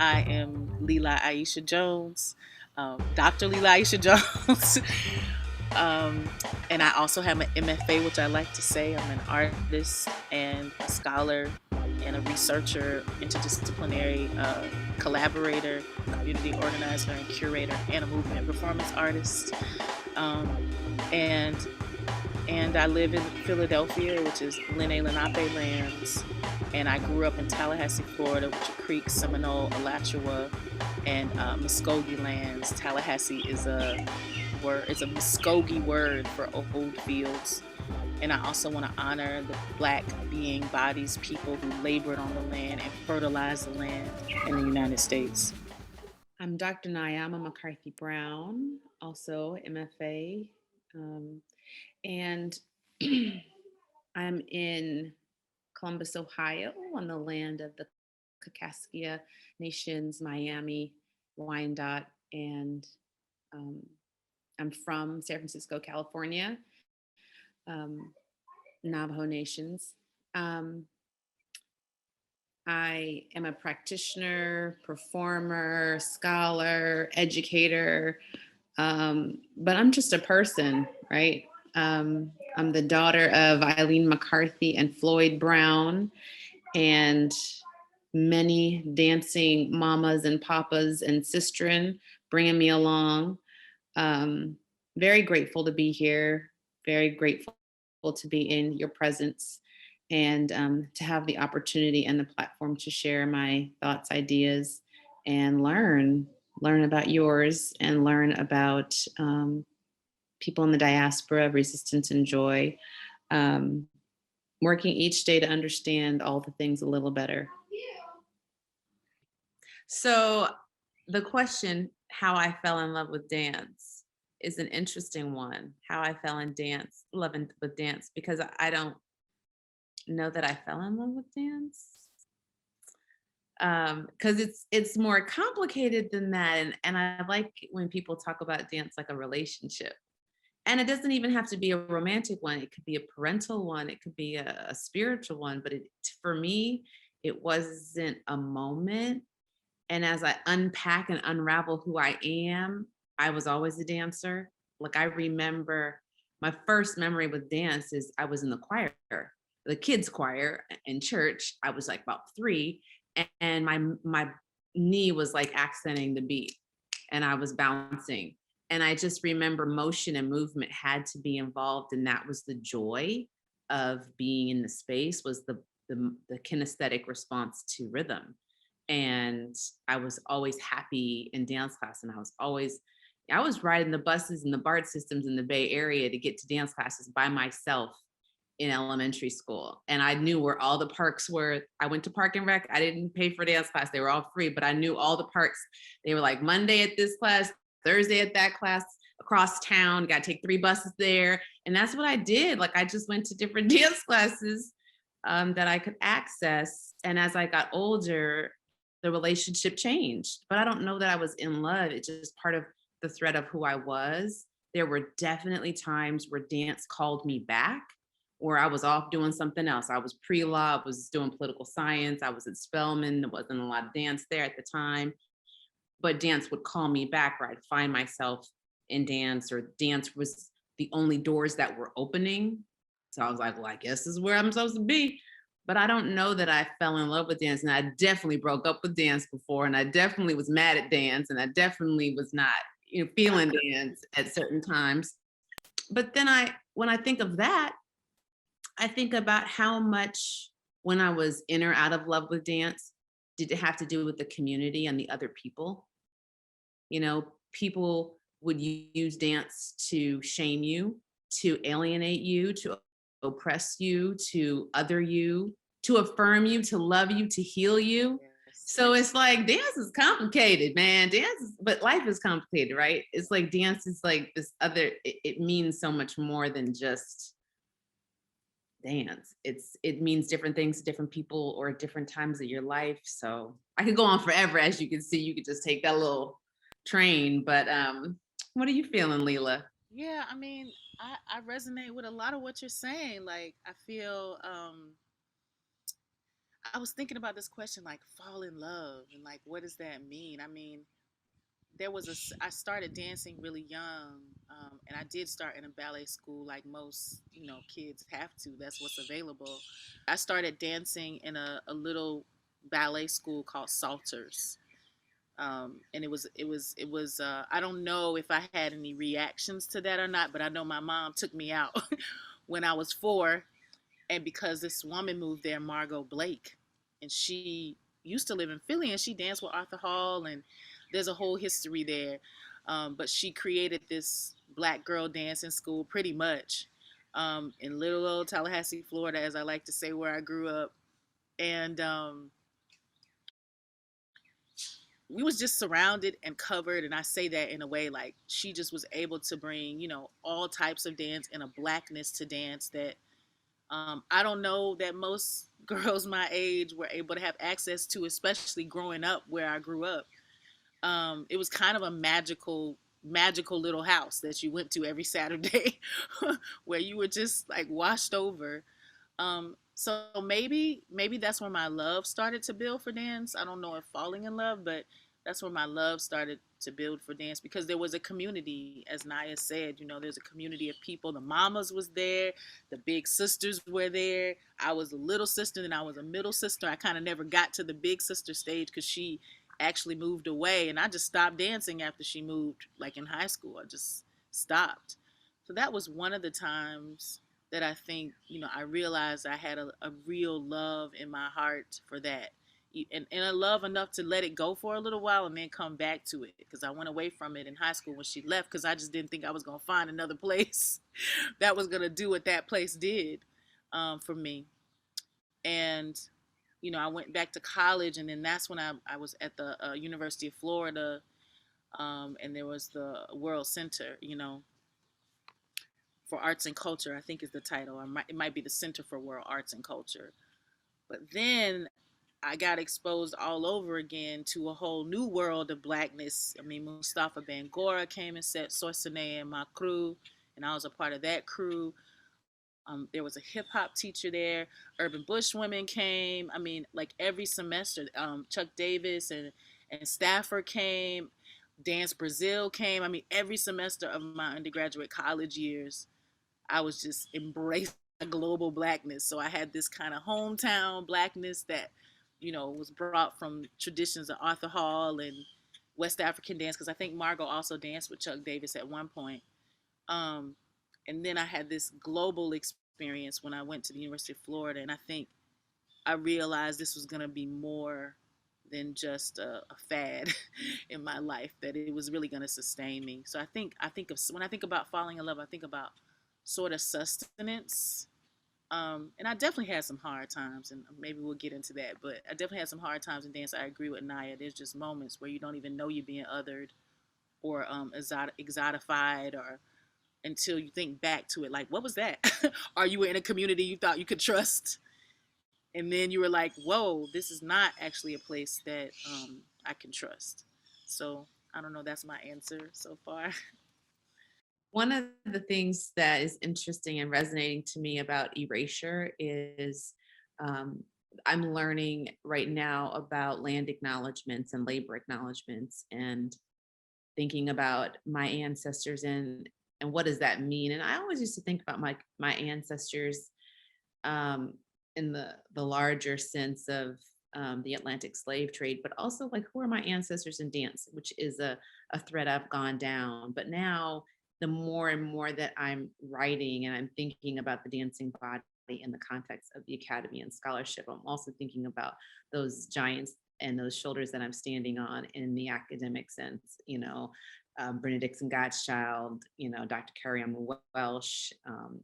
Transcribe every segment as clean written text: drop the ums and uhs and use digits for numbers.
I am Lela Aisha Jones, Dr. Lela Aisha Jones. um, and I also have an MFA, which I like to say. I'm an artist and a scholar and a researcher, interdisciplinary collaborator, community organizer, and curator, and a movement and performance artist. Um, and and I live in Philadelphia, which is Lenape lands. And I grew up in Tallahassee, Florida, which are Creek, Seminole, Alachua, and Muskogee lands. Tallahassee is a word; it's a Muskogee word for old fields. And I also want to honor the Black being bodies, people who labored on the land and fertilized the land in the United States. I'm Dr. Nyama McCarthy-Brown, also MFA, and I'm in Columbus, Ohio, on the land of the Kaskaskia Nations, Miami, Wyandotte, and um, I'm from San Francisco, California, um, Navajo Nations. Um, I am a practitioner, performer, scholar, educator, but I'm just a person, right? I'm the daughter of Eileen McCarthy and Floyd Brown, and many dancing mamas and papas and sistren bringing me along. Um, Very grateful to be here, very grateful to be in your presence, and to have the opportunity and the platform to share my thoughts, ideas, and learn about yours and learn about people in the diaspora of resistance and joy, um, working each day to understand all the things a little better. So the question, how I fell in love with dance, is an interesting one. How I fell in with dance, because I don't know that I fell in love with dance. Because it's more complicated than that. And I like when people talk about dance like a relationship. And it doesn't even have to be a romantic one. It could be a parental one. It could be a spiritual one. But for me, it wasn't a moment. And as I unpack and unravel who I am, I was always a dancer. Like, I remember my first memory with dance is I was in the choir, the kids choir in church. I was like about 3, and my knee was like accenting the beat, and I was bouncing. And I just remember motion and movement had to be involved, and that was the joy of being in the space, was the kinesthetic response to rhythm. And I was always happy in dance class, and I was riding the buses and the BART systems in the Bay Area to get to dance classes by myself in elementary school. And I knew where all the parks were. I went to Park and Rec. I didn't pay for dance class. They were all free, but I knew all the parks. They were like Monday at this class, Thursday at that class, across town, got to take 3 buses there. And that's what I did. Like, I just went to different dance classes that I could access. And as I got older, the relationship changed. But I don't know that I was in love. It's just part of the thread of who I was. There were definitely times where dance called me back, or I was off doing something else. I was pre-law, I was doing political science, I was at Spelman. There wasn't a lot of dance there at the time, but dance would call me back, or I'd find myself in dance, or dance was the only doors that were opening. So I was like, well, I guess this is where I'm supposed to be. But I don't know that I fell in love with dance. And I definitely broke up with dance before. And I definitely was mad at dance. And I definitely was not, feeling dance at certain times. But then when I think of that, I think about how much, when I was in or out of love with dance, did it have to do with the community and the other people? People would use dance to shame you, to alienate you, to oppress you, to other you, to affirm you, to love you, to heal you. So it's like, dance is complicated, man. But life is complicated, right? It's like dance is like this other, it means so much more than just dance. It means different things to different people or at different times of your life. So I could go on forever. As you can see, you could just take that little train. But what are you feeling, Lela? Yeah, I mean, I resonate with a lot of what you're saying. Like, I was thinking about this question, like fall in love, and like what does that mean? I mean, I started dancing really young, and I did start in a ballet school, like most kids have to. That's what's available. I started dancing in a little ballet school called Salters. And it was I don't know if I had any reactions to that or not, but I know my mom took me out when I was 4, and because this woman moved there, Margot Blake, and she used to live in Philly, and she danced with Arthur Hall, and there's a whole history there. But she created this black girl dancing school, pretty much, in little old Tallahassee, Florida, as I like to say, where I grew up. And we was just surrounded and covered, and I say that in a way like she just was able to bring all types of dance and a blackness to dance that I don't know that most girls my age were able to have access to, especially growing up where I grew up. It was kind of a magical little house that you went to every Saturday where you were just like washed over. So maybe that's where my love started to build for dance. I don't know if falling in love, but that's where my love started to build for dance, because there was a community, as Naya said. There's a community of people. The mamas was there, the big sisters were there. I was a little sister, and I was a middle sister. I kind of never got to the big sister stage because she actually moved away, and I just stopped dancing after she moved, like in high school. I just stopped. So that was one of the times that I think, I realized I had a real love in my heart for that. And a love enough to let it go for a little while and then come back to it, because I went away from it in high school when she left, because I just didn't think I was going to find another place that was going to do what that place did for me. And, I went back to college, and then that's when I was at the University of Florida, and there was the World Center, for Arts and Culture, I think is the title. It might be the Center for World Arts and Culture. But then I got exposed all over again to a whole new world of blackness. I mean, Mustafa Bangora came and set Sorsene in my crew, and I was a part of that crew. There was a hip hop teacher there. Urban Bush women came. I mean, like every semester, Chuck Davis and Stafford came. Dance Brazil came. I mean, every semester of my undergraduate college years, I was just embracing global blackness. So I had this kind of hometown blackness that, was brought from traditions of Arthur Hall and West African dance, because I think Margot also danced with Chuck Davis at one point. Um, and then I had this global experience when I went to the University of Florida, and I think I realized this was going to be more than just a fad in my life, that it was really going to sustain me. So I think of when I think about falling in love, I think about sort of sustenance. And I definitely had some hard times, and maybe we'll get into that, but I definitely had some hard times in dance. I agree with Naya. There's just moments where you don't even know you're being othered or exotified, or until you think back to it, like, what was that? Are you in a community you thought you could trust? And then you were like, whoa, this is not actually a place that I can trust. So I don't know. That's my answer so far. One of the things that is interesting and resonating to me about Erasure is um, I'm learning right now about land acknowledgements and labor acknowledgements, and thinking about my ancestors and what does that mean. And I always used to think about my ancestors um, in the larger sense of the Atlantic slave trade, but also like, who are my ancestors in dance, which is a thread I've gone down. But now, the more and more that I'm writing and I'm thinking about the dancing body in the context of the academy and scholarship, I'm also thinking about those giants and those shoulders that I'm standing on in the academic sense. Brenda Dixon Gottschalk, Dr. Carrie Ann Welsh,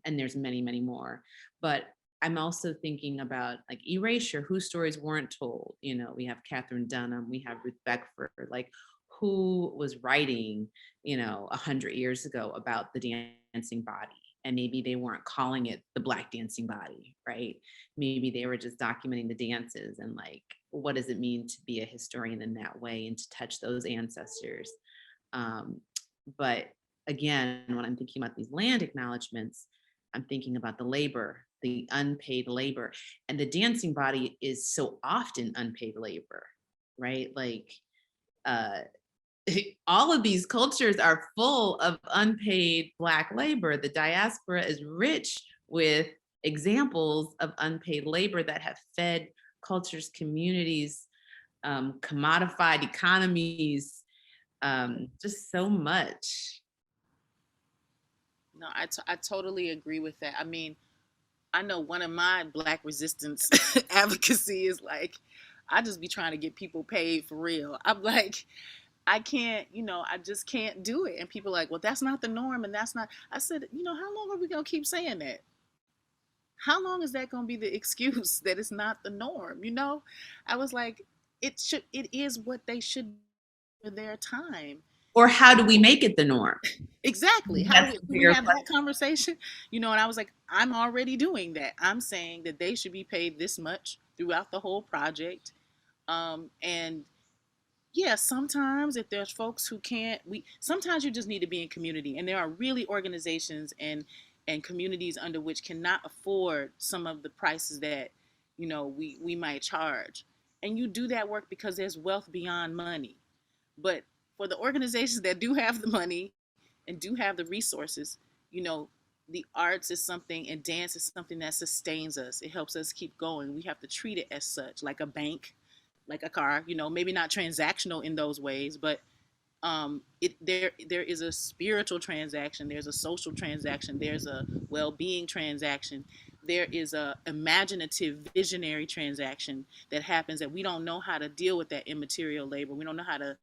and there's many, many more. But I'm also thinking about like Erasure, whose stories weren't told. We have Catherine Dunham, we have Ruth Beckford, like, who was writing, 100 years ago about the dancing body. And maybe they weren't calling it the Black dancing body, right? Maybe they were just documenting the dances, and like, what does it mean to be a historian in that way and to touch those ancestors? But again, when I'm thinking about these land acknowledgements, I'm thinking about the labor the unpaid labor. And the dancing body is so often unpaid labor, right? Like uh, all of these cultures are full of unpaid Black labor. The diaspora is rich with examples of unpaid labor that have fed cultures, communities, commodified economies, just so much. No, I totally agree with that. I mean, I know one of my Black resistance advocacy is like, I just be trying to get people paid for real. I'm like, I can't, I just can't do it. And people are like, well, that's not the norm. And that's not, I said, how long are we going to keep saying that? How long is that going to be the excuse that it's not the norm? I was like, it is what they should for their time. Or how do we make it the norm? Exactly. How That's do the we bigger have question. that conversation? And I was like, I'm already doing that. I'm saying that they should be paid this much throughout the whole project. And yeah, sometimes if there's folks who can't, sometimes you just need to be in community, and there are really organizations and communities under which cannot afford some of the prices that we might charge, and you do that work because there's wealth beyond money. But for the organizations that do have the money and do have the resources, you know, the arts is something and dance is something that sustains us. It helps us keep going. We have to treat it as such, like a bank, like a car, maybe not transactional in those ways, but there is a spiritual transaction, there's a social transaction, there's a well-being transaction, there is a imaginative visionary transaction that happens, that we don't know how to deal with that immaterial labor. We don't know how to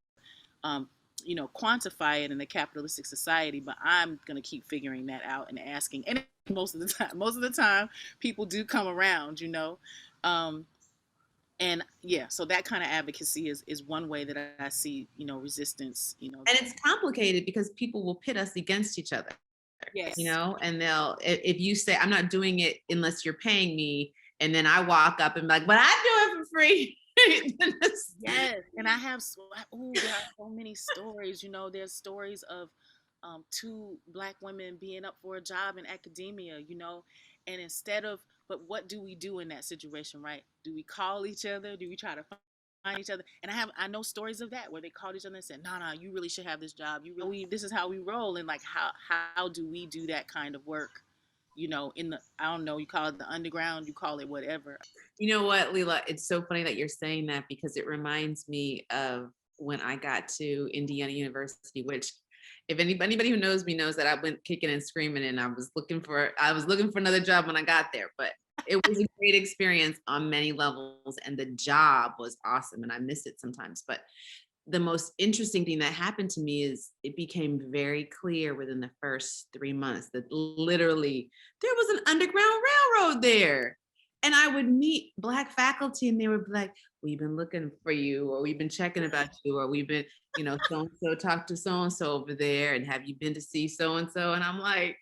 um, quantify it in a capitalistic society, but I'm going to keep figuring that out and asking. And most of the time, people do come around, um, and yeah, so that kind of advocacy is one way that I see, resistance, And it's complicated because people will pit us against each other, yes, and if you say, I'm not doing it unless you're paying me, and then I walk up and be like, but I do it for free. yes. And there are so many stories, there's stories of two Black women being up for a job in academia, and but what do we do in that situation, right? Do we call each other? Do we try to find each other? And I know stories of that where they called each other and said, no, no, you really should have this job. This is how we roll. And like, how do we do that kind of work? In the, I don't know, you call it the underground, you call it whatever. You know what, Lela? It's so funny that you're saying that, because it reminds me of when I got to Indiana University, which, if anybody who knows me knows that I went kicking and screaming, and I was looking for another job when I got there. But it was a great experience on many levels, and the job was awesome, and I miss it sometimes. But the most interesting thing that happened to me is it became very clear within the first 3 months that literally there was an underground railroad there. And I would meet Black faculty, and they would be like, we've been looking for you, or we've been checking about you, or we've been, so-and-so talked to so-and-so over there, and have you been to see so-and-so? And I'm like,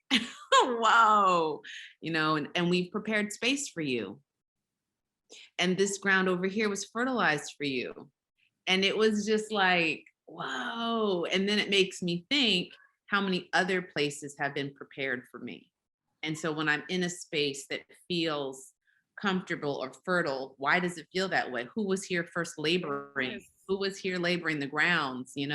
wow, and we've prepared space for you. And this ground over here was fertilized for you. And it was just like, whoa. And then it makes me think how many other places have been prepared for me. And so when I'm in a space that feels comfortable or fertile, why does it feel that way? Who was here first laboring? Yes. Who was here laboring the grounds? And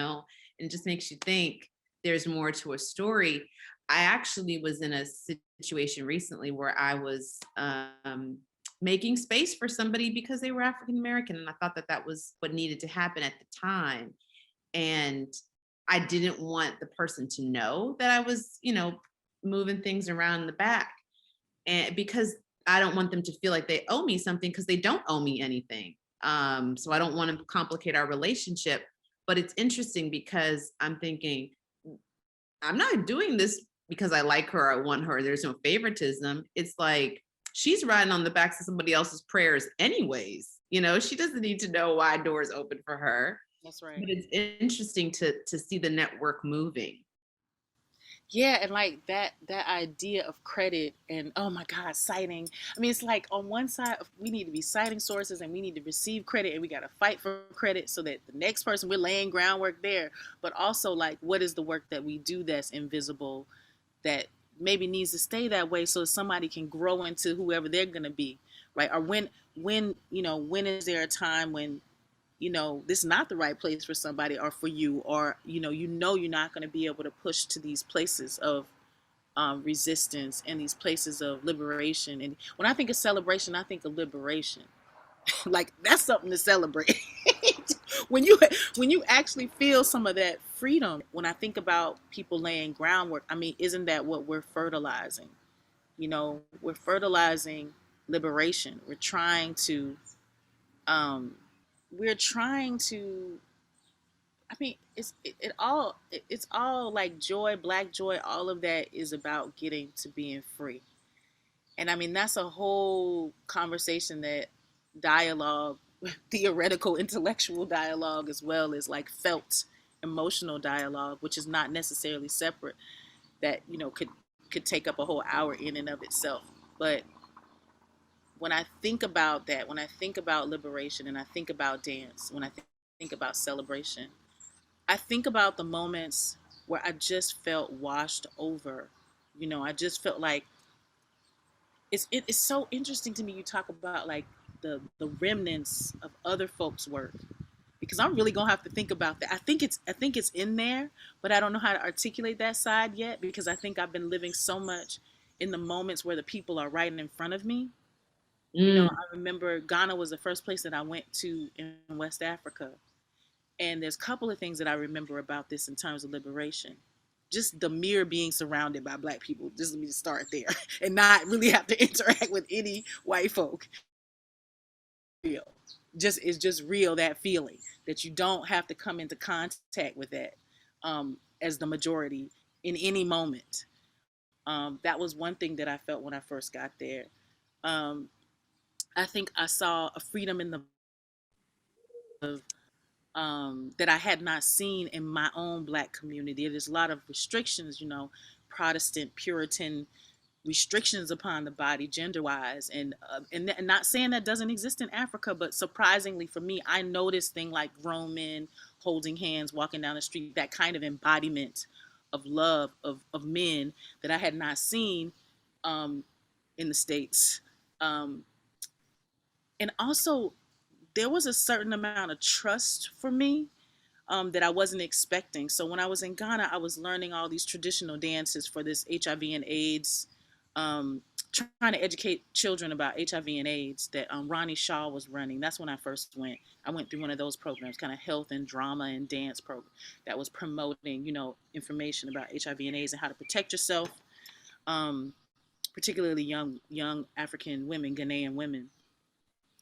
it just makes you think there's more to a story. I actually was in a situation recently where I was making space for somebody because they were African American, and I thought that was what needed to happen at the time. And I didn't want the person to know that I was, moving things around in the back, and because I don't want them to feel like they owe me something, because they don't owe me anything. So I don't want to complicate our relationship. But it's interesting because I'm thinking, I'm not doing this because I like her or I want her. There's no favoritism. It's like, she's riding on the backs of somebody else's prayers anyways. She doesn't need to know why doors open for her. That's right. But it's interesting to see the network moving. Yeah, and like that idea of credit and, oh my God, citing. I mean, it's like on one side we need to be citing sources and we need to receive credit, and we got to fight for credit so that the next person, we're laying groundwork there. But also, like, what is the work that we do that's invisible, that maybe needs to stay that way so somebody can grow into whoever they're going to be, right? Or when is there a time when this is not the right place for somebody or for you, or you're not going to be able to push to these places of resistance and these places of liberation. And when I think of celebration, I think of liberation. Like that's something to celebrate. when you when you actually feel some of that freedom. When I think about people laying groundwork, I mean, isn't that what we're fertilizing? We're fertilizing liberation. Um we're trying to I mean, it's all like joy, black joy, all of that is about getting to being free. And I mean, that's a whole conversation, that dialogue, theoretical, intellectual dialogue, as well as like felt emotional dialogue, which is not necessarily separate, that, could take up a whole hour in and of itself. But when I think about that, when I think about liberation and I think about dance, when I think about celebration, I think about the moments where I just felt washed over. I just felt like it's so interesting to me. You talk about like the remnants of other folks' work, because I'm really gonna have to think about that. I think it's in there, but I don't know how to articulate that side yet, because I think I've been living so much in the moments where the people are right in front of me. Mm. I remember Ghana was the first place that I went to in West Africa. And there's a couple of things that I remember about this in terms of liberation. Just the mere being surrounded by black people. Just let me start there and not really have to interact with any white folk. Real. It's just real, that feeling that you don't have to come into contact with that as the majority in any moment. That was one thing that I felt when I first got there. Um, I think I saw a freedom in the that I had not seen in my own black community. There's a lot of restrictions, Protestant, Puritan restrictions upon the body, gender wise, and not saying that doesn't exist in Africa, but surprisingly for me, I noticed things like grown men holding hands, walking down the street, that kind of embodiment of love of men that I had not seen um, in the States. Um, and also, there was a certain amount of trust for me that I wasn't expecting. So when I was in Ghana, I was learning all these traditional dances for this HIV and AIDS, um, trying to educate children about HIV and AIDS that Ronnie Shaw was running. That's when I first went. I went through one of those programs, kind of health and drama and dance program that was promoting, information about HIV and AIDS and how to protect yourself, um, particularly young African women, Ghanaian women.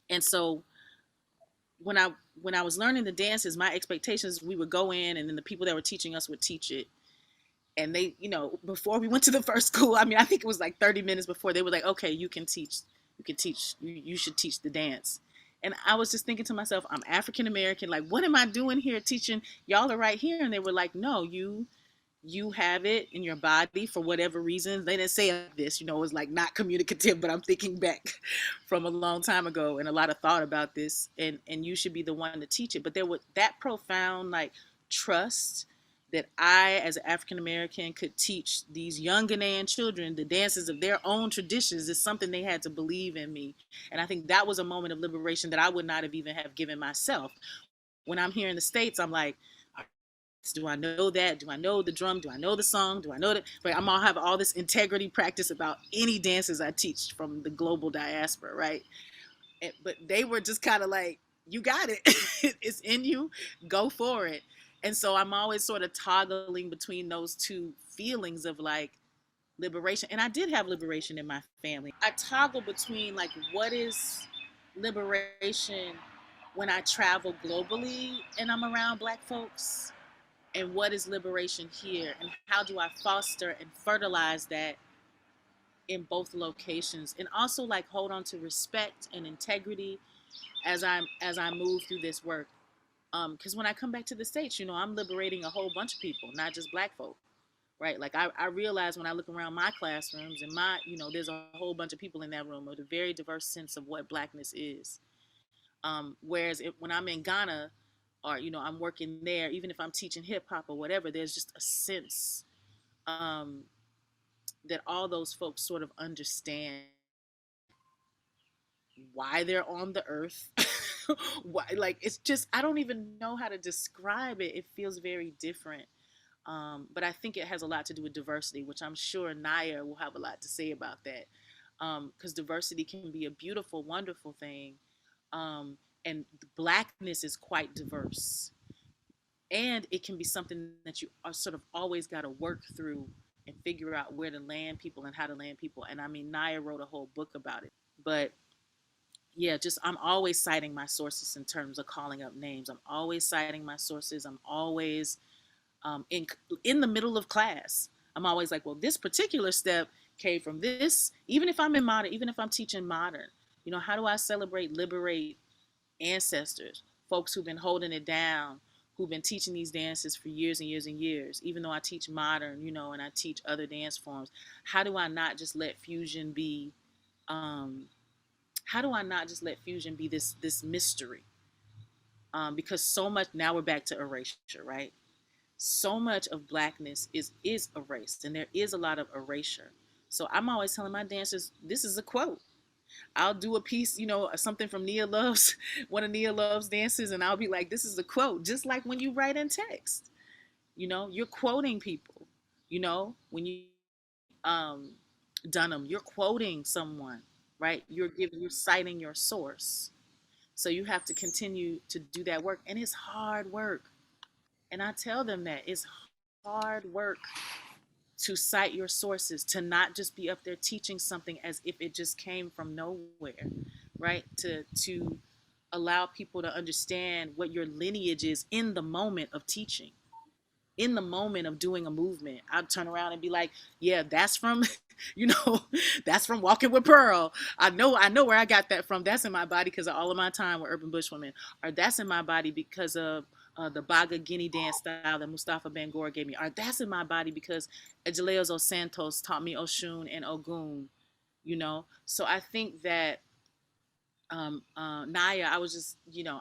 And so when I when I was learning the dances, my expectations, we would go in and then the people that were teaching us would teach it. And they, before we went to the first school, I mean, I think it was like 30 minutes before, they were like, okay, you should teach the dance. And I was just thinking to myself, I'm African American, like what am I doing here teaching? Y'all are right here. And they were like, no, you have it in your body for whatever reason. They didn't say this, it was like not communicative, but I'm thinking back from a long time ago and a lot of thought about this, and you should be the one to teach it. But there was that profound like trust that I, as an African American, could teach these young Ghanaian children the dances of their own traditions is something they had to believe in me. And I think that was a moment of liberation that I would not have even have given myself. When I'm here in the States, I'm like, do I know that? Do I know the drum? Do I know the song? Do I know that? But I'm gonna have all this integrity practice about any dances I teach from the global diaspora, right? But they were just kind of like, you got it. It's in you. Go for it. And so I'm always sort of toggling between those two feelings of like liberation. And I did have liberation in my family. I toggle between like what is liberation when I travel globally and I'm around black folks, and what is liberation here, and how do I foster and fertilize that in both locations, and also like hold on to respect and integrity as I move through this work. Because when I come back to the States, I'm liberating a whole bunch of people, not just black folk, right? Like I realize when I look around my classrooms and there's a whole bunch of people in that room with a very diverse sense of what blackness is. Whereas when I'm in Ghana, or I'm working there, even if I'm teaching hip hop or whatever, there's just a sense um, that all those folks sort of understand why they're on the earth. Why, like, it's just, I don't even know how to describe it. It feels very different. But I think it has a lot to do with diversity, which I'm sure Naya will have a lot to say about that. Because diversity can be a beautiful, wonderful thing. Um, and blackness is quite diverse. And it can be something that you are sort of always got to work through and figure out where to land people and how to land people. And I mean, Naya wrote a whole book about it. But yeah, just I'm always citing my sources in terms of calling up names. I'm always citing my sources. I'm always in the middle of class. I'm always like, well, this particular step came from this. Even if I'm in modern, even if I'm teaching modern, how do I celebrate, liberate ancestors, folks who've been holding it down, who've been teaching these dances for years and years and years. Even though I teach modern, and I teach other dance forms, how do I not just let fusion be? Um, how do I not just let fusion be this mystery? Because so much, now we're back to erasure, right? So much of blackness is erased, and there is a lot of erasure. So I'm always telling my dancers, this is a quote. I'll do a piece, something from Nia Love's one of Nia Love's dances, and I'll be like, this is a quote. Just like when you write in text, you're quoting people. When you DUNHAM, you're quoting someone, right? You're citing your source. So you have to continue to do that work, and it's hard work. And I tell them that it's hard work to cite your sources, to not just be up there teaching something as if it just came from nowhere, right? To allow people to understand what your lineage is in the moment of teaching, in the moment of doing a movement. I'd turn around and be like, yeah, that's from, you know, that's from Walking with Pearl. I know where I got that from. That's in my body because of all of my time with urban bushwomen. Or that's in my body because of the Baga Guinea dance style that Mustafa Bangor gave me. Or that's in my body because Agileos Os Santos taught me Oshun and Ogun, So I think that Naya, I was just,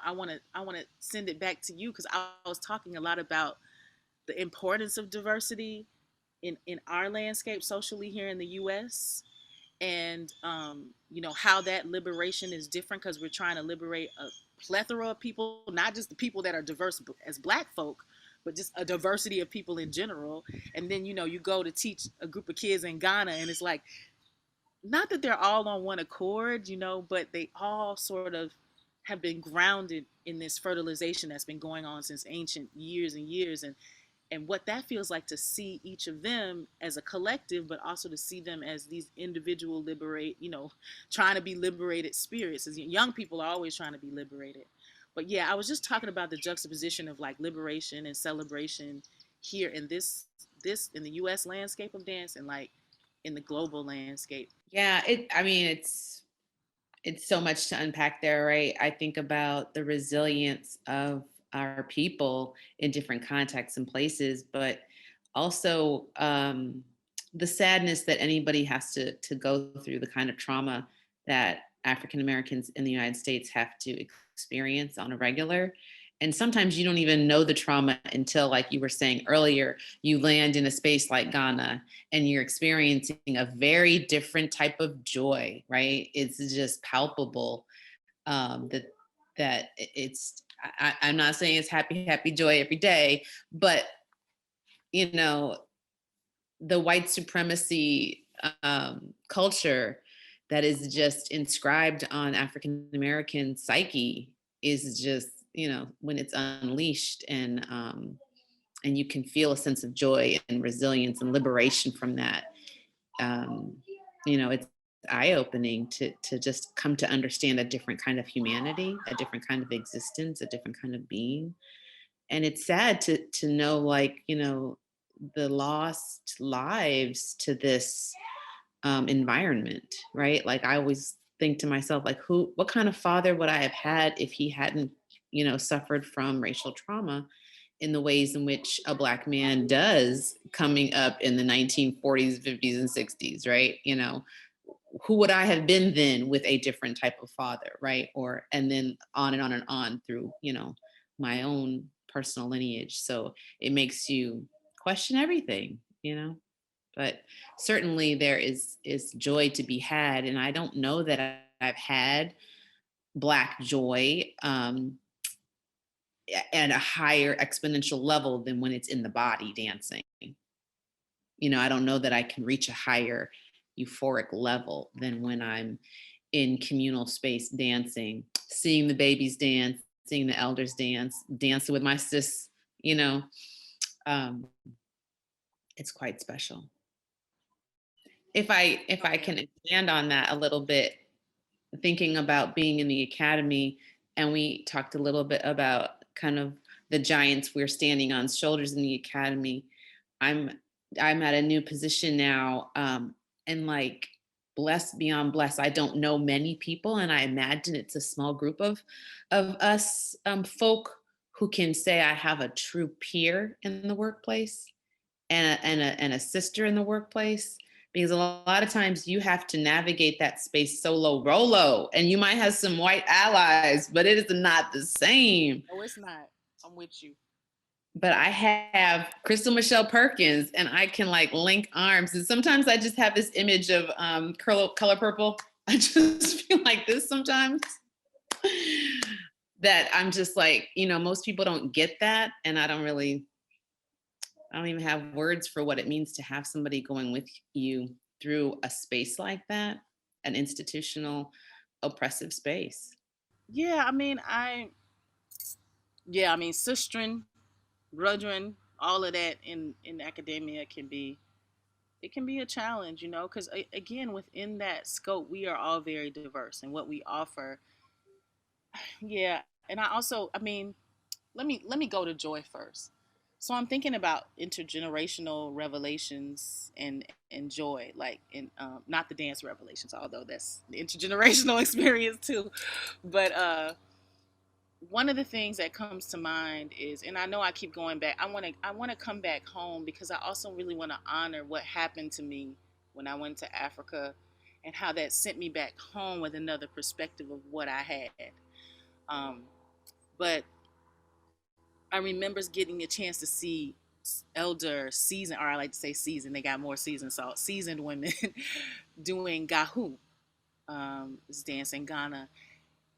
I want to send it back to you because I was talking a lot about the importance of diversity in our landscape socially here in the U.S. and how that liberation is different because we're trying to liberate a plethora of people, not just the people that are diverse as Black folk, but just a diversity of people in general. And then you go to teach a group of kids in Ghana, and it's like, not that they're all on one accord, but they all sort of have been grounded in this fertilization that's been going on since ancient years and years, and what that feels like to see each of them as a collective, but also to see them as these individual trying to be liberated spirits. As young people are always trying to be liberated. But yeah, I was just talking about the juxtaposition of like liberation and celebration here in this in the US landscape of dance and like in the global landscape. Yeah, I mean, it's so much to unpack there, right? I think about the resilience of our people in different contexts and places, but also the sadness that anybody has to go through the kind of trauma that African Americans in the United States have to experience on a regular. And sometimes you don't even know the trauma until, like you were saying earlier, you land in a space like Ghana and you're experiencing a very different type of joy, right? It's just palpable that it's. I'm not saying it's happy, happy joy every day, but you know, the white supremacy culture that is just inscribed on African American psyche is just, when it's unleashed, and you can feel a sense of joy and resilience and liberation from that. um, it's eye-opening to just come to understand a different kind of humanity, a different kind of existence, a different kind of being. And it's sad to know, like, the lost lives to this environment, right? Like, I always think to myself, like, what kind of father would I have had if he hadn't, suffered from racial trauma in the ways in which a Black man does coming up in the 1940s, 50s, and 60s, right? Who would I have been then with a different type of father, right? And then on and on and on through, my own personal lineage. So it makes you question everything. But certainly there is joy to be had, and I don't know that I've had Black joy at a higher exponential level than when it's in the body dancing. I don't know that I can reach a higher euphoric level than when I'm in communal space dancing, seeing the babies dance, seeing the elders dance, dancing with my sis, you know, um, it's quite special. If I Okay. can expand on that a little bit, thinking about being in the academy, and we talked a little bit about kind of the giants we're standing on shoulders in the academy. I'm I'm at a new position now, and like blessed beyond blessed. I don't know many people, and I imagine it's a small group of us folk who can say I have a true peer in the workplace and a sister in the workplace, because a lot of times you have to navigate that space solo rolo, and you might have some white allies, but it is not the same. No, it's not. I'm with you. But I have Crystal Michelle Perkins, and I can like link arms, and sometimes I just have this image of color purple. I just feel like this sometimes, that I'm just like, most people don't get that, and I don't even have words for what it means to have somebody going with you through a space like that, an institutional oppressive space. Yeah, sistering, brethren, all of that in academia can be a challenge, because again, within that scope, we are all very diverse and what we offer. Yeah, and let me go to joy first. So I'm thinking about intergenerational revelations and joy, like in not the dance revelations, although that's the intergenerational experience too. But one of the things that comes to mind is, and I know I keep going back. I want to come back home because I also really want to honor what happened to me when I went to Africa, and how that sent me back home with another perspective of what I had. Um, but I remember getting a chance to see elder seasoned, or I like to say seasoned. They got more seasoned salt, seasoned women doing gahu, this dance in Ghana,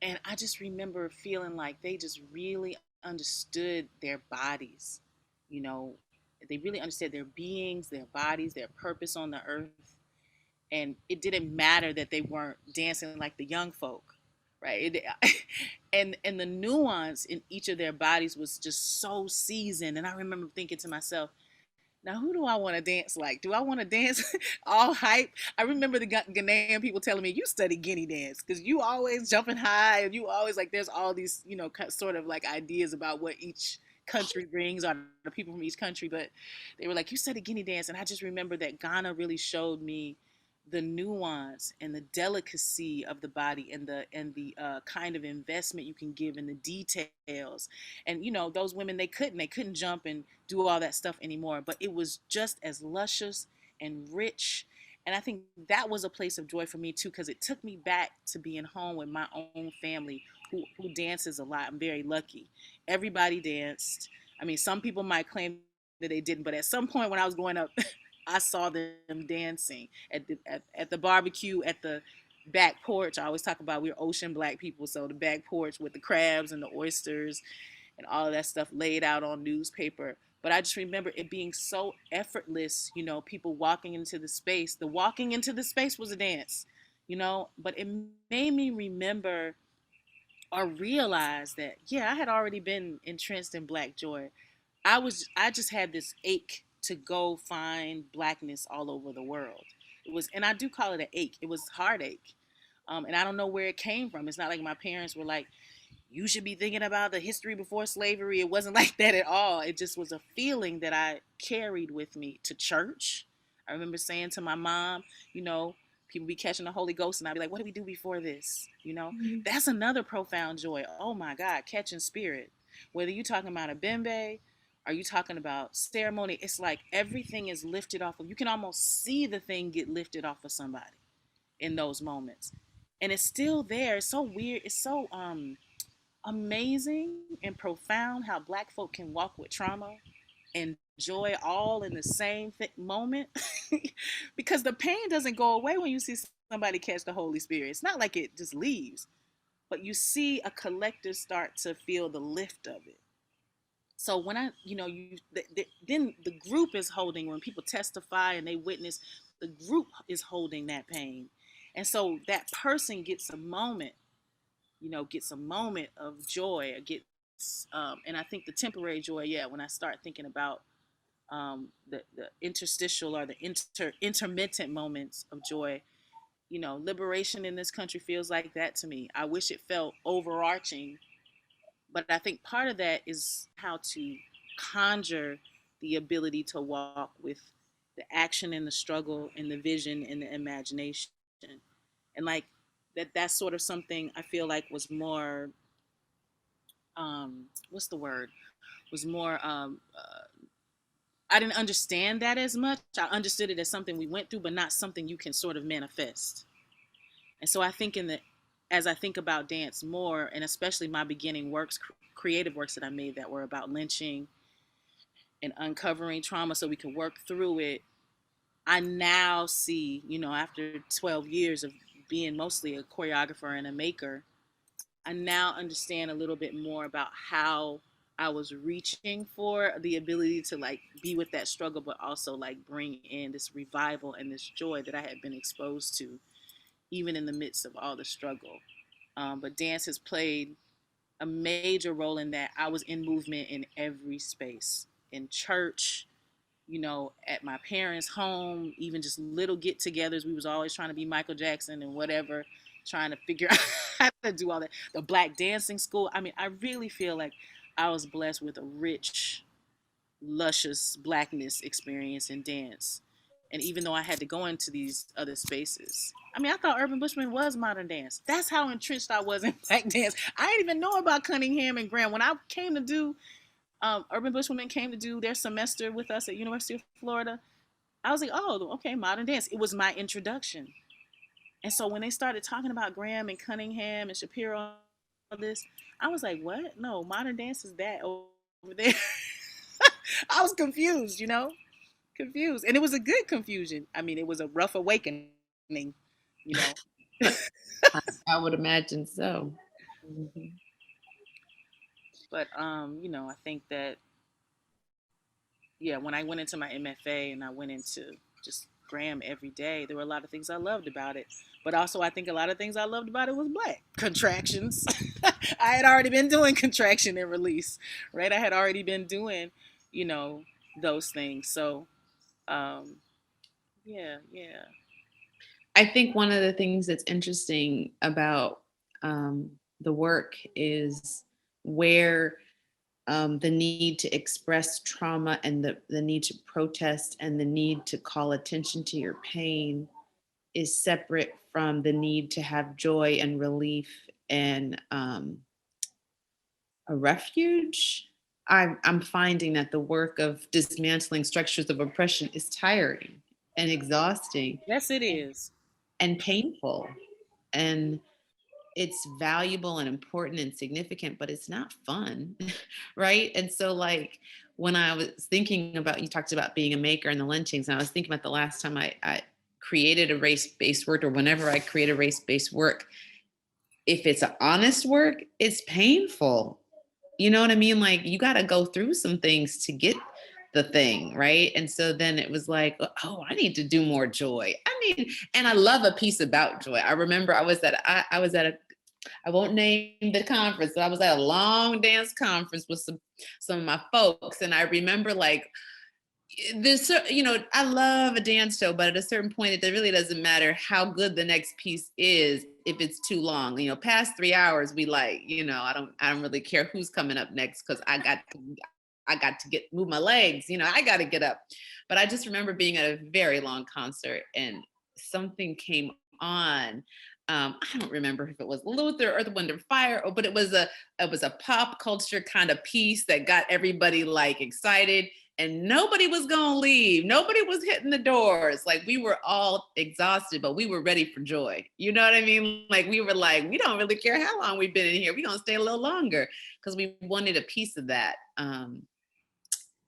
and I just remember feeling like they just really understood their bodies. You know, they really understood their beings, their bodies, their purpose on the earth, and it didn't matter that they weren't dancing like the young folk, right? And the nuance in each of their bodies was just so seasoned. And I remember thinking to myself, now who do I want to dance like? Do I want to dance all hype? I remember the Ghanaian people telling me, you study Guinea dance because you always jumping high, and you always like, there's all these, sort of like ideas about what each country brings, or the people from each country. But they were like, you study Guinea dance. And I just remember that Ghana really showed me the nuance and the delicacy of the body, and the kind of investment you can give in the details. And those women, they couldn't jump and do all that stuff anymore, but it was just as luscious and rich. And I think that was a place of joy for me too, because it took me back to being home with my own family who dances a lot. I'm very lucky. Everybody danced. I mean, some people might claim that they didn't, but at some point when I was growing up, I saw them dancing at the barbecue, at the back porch. I always talk about, we're ocean Black people, so the back porch with the crabs and the oysters and all of that stuff laid out on newspaper. But I just remember it being so effortless, people walking into the space. The walking into the space was a dance, but it made me remember or realize that, yeah, I had already been entrenched in Black joy. I just had this ache to go find Blackness all over the world. It was, and I do call it an ache. It was heartache. And I don't know where it came from. It's not like my parents were like, you should be thinking about the history before slavery. It wasn't like that at all. It just was a feeling that I carried with me to church. I remember saying to my mom, you know, people be catching the Holy Ghost, and I'd be like, what do we do before this? Mhm. That's another profound joy. Oh my God, catching spirit. Whether you're talking about a bembe, are you talking about ceremony? It's like everything is lifted off of, you can almost see the thing get lifted off of somebody in those moments. And it's still there. It's so weird. It's so amazing and profound how Black folk can walk with trauma and joy all in the same moment. Because the pain doesn't go away when you see somebody catch the Holy Spirit. It's not like it just leaves, but you see a collective start to feel the lift of it. So when I, then the group is holding, when people testify and they witness, the group is holding that pain. And so that person gets a moment of joy, or and I think the temporary joy, yeah, when I start thinking about the interstitial or the intermittent moments of joy, liberation in this country feels like that to me. I wish it felt overarching, but I think part of that is how to conjure the ability to walk with the action and the struggle and the vision and the imagination. And like that's sort of something I feel like was more what's the word, was more I didn't understand that as much. I understood it as something we went through, but not something you can sort of manifest. And so I think as I think about dance more, and especially my beginning works, creative works that I made that were about lynching and uncovering trauma so we could work through it, I now see, after 12 years of being mostly a choreographer and a maker, I now understand a little bit more about how I was reaching for the ability to like be with that struggle, but also like bring in this revival and this joy that I had been exposed to, even in the midst of all the struggle. But dance has played a major role in that. I was in movement in every space, in church, at my parents' home, even just little get-togethers. We was always trying to be Michael Jackson and whatever, trying to figure out how to do all that. The black dancing school. I mean, I really feel like I was blessed with a rich, luscious blackness experience in dance. And even though I had to go into these other spaces, I mean, I thought Urban Bushman was modern dance. That's how entrenched I was in black dance. I didn't even know about Cunningham and Graham. When I came to do, Urban Bushwomen came to do their semester with us at University of Florida, I was like, oh, okay, modern dance. It was my introduction. And so when they started talking about Graham and Cunningham and Shapiro, all this, I was like, what? No, modern dance is that over there. I was confused, confused. And it was a good confusion. I mean, it was a rough awakening, you know. I would imagine so. Mm-hmm. But I think that, yeah, when I went into my MFA and I went into just Graham every day, there were a lot of things I loved about it. But also, I think a lot of things I loved about it was black contractions. I had already been doing contraction and release, right? I had already been doing, you know, those things. So, um, yeah, yeah. I think one of the things that's interesting about um, the work is where the need to express trauma and the need to protest and the need to call attention to your pain is separate from the need to have joy and relief and a refuge. I'm finding that the work of dismantling structures of oppression is tiring and exhausting Yes, it is. and painful. And it's valuable and important and significant, but it's not fun. Right. And so, like, when I was thinking about, you talked about being a maker and the lynchings, and I was thinking about the last time I created a race-based work, or whenever I create a race-based work, if it's an honest work, it's painful. You know what I mean? Like, you got to go through some things to get the thing, right? And so then it was like, oh, I need to do more joy. I mean, and I love a piece about joy. I remember I was at a, I won't name the conference, but I was at a long dance conference with some of my folks, and I remember, like, there's, I love a dance show, but at a certain point, it really doesn't matter how good the next piece is if it's too long. Past 3 hours, we like, I don't really care who's coming up next, because I got to move my legs. I got to get up. But I just remember being at a very long concert and something came on. I don't remember if it was Luther or the Wind and Fire, but it was a pop culture kind of piece that got everybody like excited, and nobody was gonna leave. Nobody was hitting the doors. Like, we were all exhausted, but we were ready for joy. You know what I mean? Like, we were like, we don't really care how long we've been in here. We're gonna stay a little longer, because we wanted a piece of that.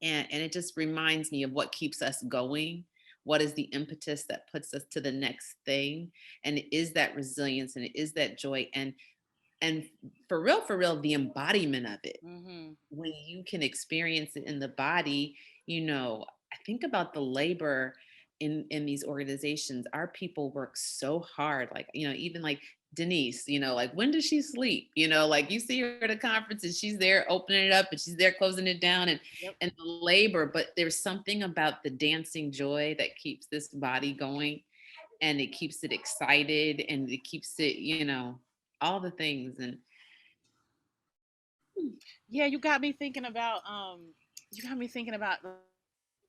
And it just reminds me of what keeps us going. What is the impetus that puts us to the next thing? And it is that resilience, and it is that joy, and for real, the embodiment of it. Mm-hmm. When you can experience it in the body, I think about the labor in these organizations. Our people work so hard, like, even like Denise, like, when does she sleep? Like, you see her at a conference and she's there opening it up and she's there closing it down, and Yep. the labor. But there's something about the dancing joy that keeps this body going, and it keeps it excited, and it keeps it, all the things. And Yeah, you got me thinking about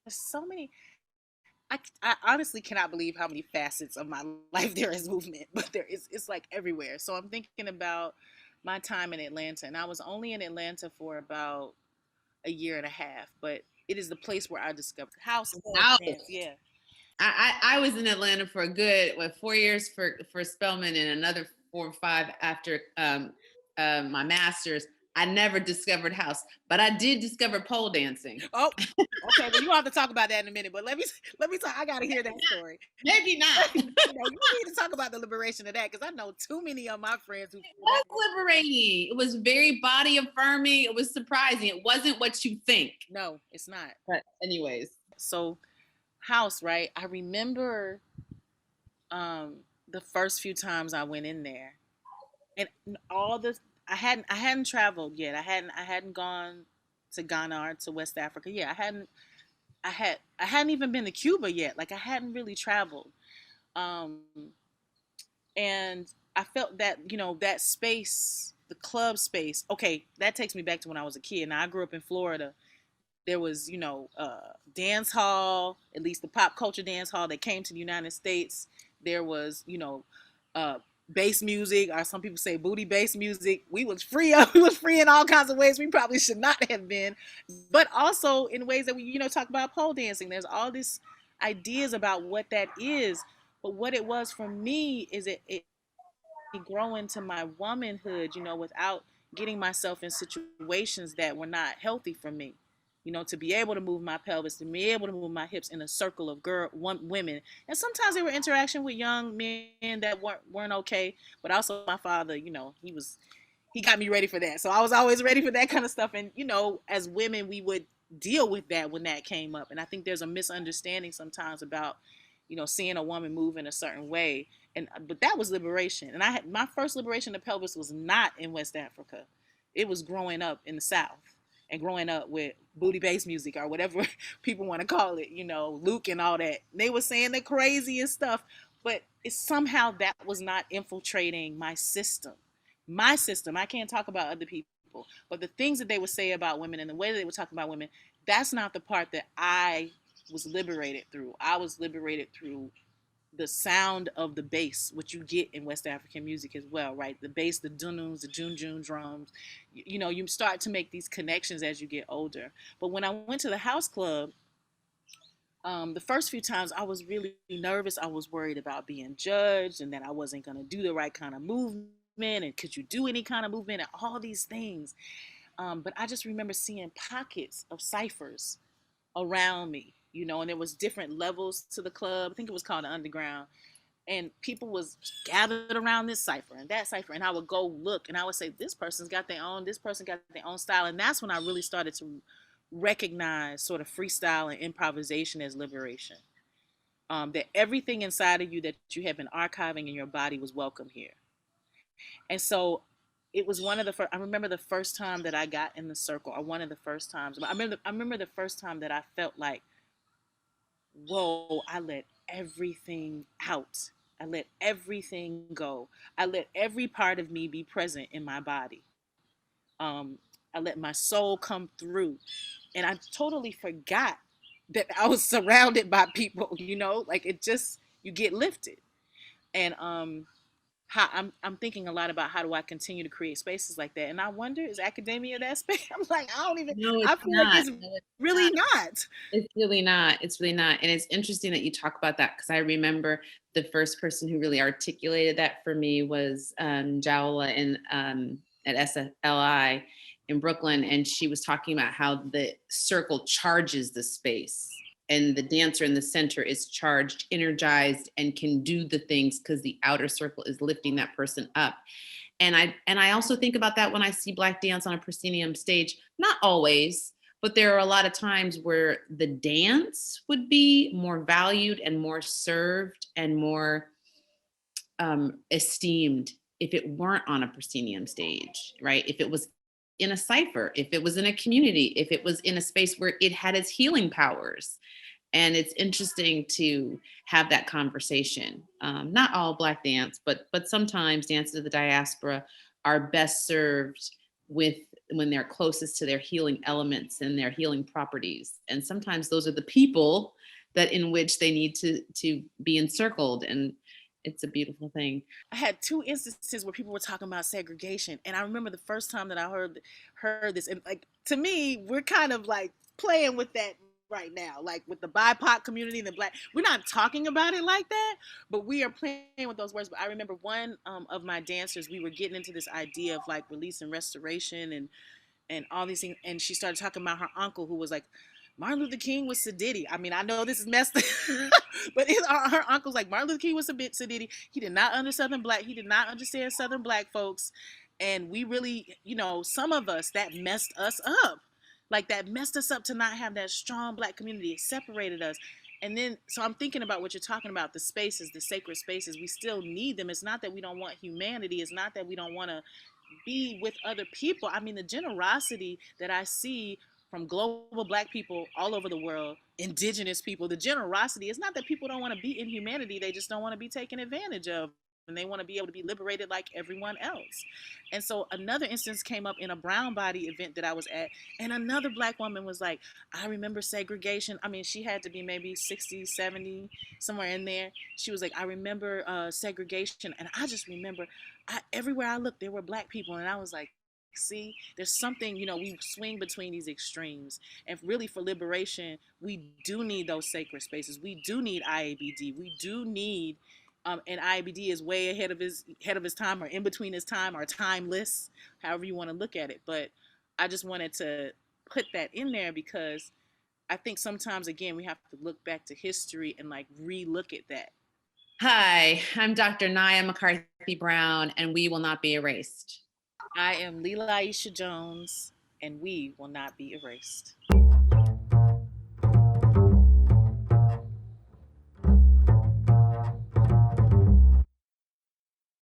there's so many. I honestly cannot believe how many facets of my life there is movement, but it's like everywhere. So I'm thinking about my time in Atlanta, and I was only in Atlanta for about a year and a half, but it is the place where I discovered house, club, out. dance. Yeah. I was in Atlanta for a good 4 years for Spelman, and another 4 or 5 after my master's. I never discovered house, but I did discover pole dancing. Oh, okay. Well, you have to talk about that in a minute, but let me talk. I gotta hear that story. Maybe not. You It need to talk about the liberation of that, because I know too many of my friends who feel was that way. liberating. It was very body affirming. It was surprising. It wasn't what you think. No, it's not. But anyways, So house, right? I remember um the first few times I went in there, and all the I hadn't traveled yet. I hadn't gone to Ghana or to West Africa. Yeah, I hadn't even been to Cuba yet. Like, I hadn't really traveled. Um and I felt that, that space, the club space. Okay, that takes me back to when I was a kid. Now, I grew up in Florida. There was, dance hall, at least the pop culture dance hall that came to the United States. There was, uh, bass music, or some people say booty bass music. We was free. We was free in all kinds of ways we probably should not have been, but also in ways that we, talk about pole dancing. There's all these ideas about what that is, but what it was for me is it grow into my womanhood, without getting myself in situations that were not healthy for me. To be able to move my pelvis, to be able to move my hips in a circle of women, and sometimes they were interaction with young men that weren't okay. But also my father, he got me ready for that, so I was always ready for that kind of stuff. And as women, we would deal with that when that came up. And I think there's a misunderstanding sometimes about seeing a woman move in a certain way. And but that was liberation. And I had my first liberation of pelvis was not in West Africa. It was growing up in the South, and growing up with booty bass music, or whatever people want to call it, Luke and all that. They were saying the craziest stuff, but it's somehow that was not infiltrating my system. My system. I can't talk about other people, but the things that they would say about women and the way that they would talk about women, that's not the part that I was liberated through. I was liberated through the sound of the bass, which you get in West African music as well, right? The bass, the dunums, the junjun drums. You start to make these connections as you get older. But when I went to the house club, the first few times I was really nervous. I was worried about being judged, and that I wasn't going to do the right kind of movement. And could you do any kind of movement, and all these things. But I just remember seeing pockets of ciphers around me, and there was different levels to the club. I think it was called the underground. And people was gathered around this cipher and that cipher. And I would go look, and I would say, this person's got their own, this person got their own style. And that's when I really started to recognize sort of freestyle and improvisation as liberation. That everything inside of you that you have been archiving in your body was welcome here. And so it was one of the first. I remember the first time that I got in the circle, or one of the first times. I remember the first time that I felt like, whoa, I let everything out. I let everything go. I let every part of me be present in my body. Um, I let my soul come through. And I totally forgot that I was surrounded by people, like it just, you get lifted. And how I'm thinking a lot about how do I continue to create spaces like that. And I wonder, is academia that space? I'm like, no, I it's feel like not. it's No, it's really not. not. It's really not. It's really not. And it's interesting that you talk about that, because I remember the first person who really articulated that for me was Jaula at SLI. in Brooklyn, and she was talking about how the circle charges the space, and the dancer in the center is charged, energized, and can do the things because the outer circle is lifting that person up. And I also think about that when I see Black dance on a proscenium stage. Not always, but there are a lot of times where the dance would be more valued and more served and more esteemed if it weren't on a proscenium stage, right? If it was in a cipher, if it was in a community, if it was in a space where it had its healing powers. And it's interesting to have that conversation. Not all Black dance, but sometimes dances of the diaspora are best served with when they're closest to their healing elements and their healing properties. And sometimes those are the people that in which they need to be encircled. And it's a beautiful thing. I had two instances where people were talking about segregation, and I remember the first time that I heard this, and like to me, we're kind of like playing with that right now, like with the BIPOC community and the Black. We're not talking about it like that, but we are playing with those words. But I remember one of my dancers, we were getting into this idea of like release and restoration and all these things, and she started talking about her uncle who was like, Martin Luther King was sedity. I mean, I know this is messed up, but her uncle's like, Martin Luther King was a bit sedity. He did not he did not understand Southern Black folks. And we really, some of us, that messed us up. Like that messed us up to not have that strong Black community. It separated us. And then, so I'm thinking about what you're talking about, the spaces, the sacred spaces. We still need them. It's not that we don't want humanity. It's not that we don't want to be with other people. I mean, the generosity that I see from global Black people all over the world, indigenous people, the generosity is not that people don't want to be in humanity, they just don't want to be taken advantage of. And they want to be able to be liberated like everyone else. And so another instance came up in a brown body event that I was at, and another Black woman was like, I remember segregation. I mean, she had to be maybe 60, 70, somewhere in there. She was like, I remember segregation. And I just remember everywhere I looked, there were Black people. And I was like, see, there's something, we swing between these extremes. And really for liberation, we do need those sacred spaces. We do need IABD. We do need and IABD is way ahead of his time, or in between his time, or timeless, however you want to look at it. But I just wanted to put that in there because I think sometimes, again, we have to look back to history and like re-look at that. Hi, I'm Dr. Nyama McCarthy-Brown, and we will not be erased. I am Lela Aisha Jones, and we will not be erased.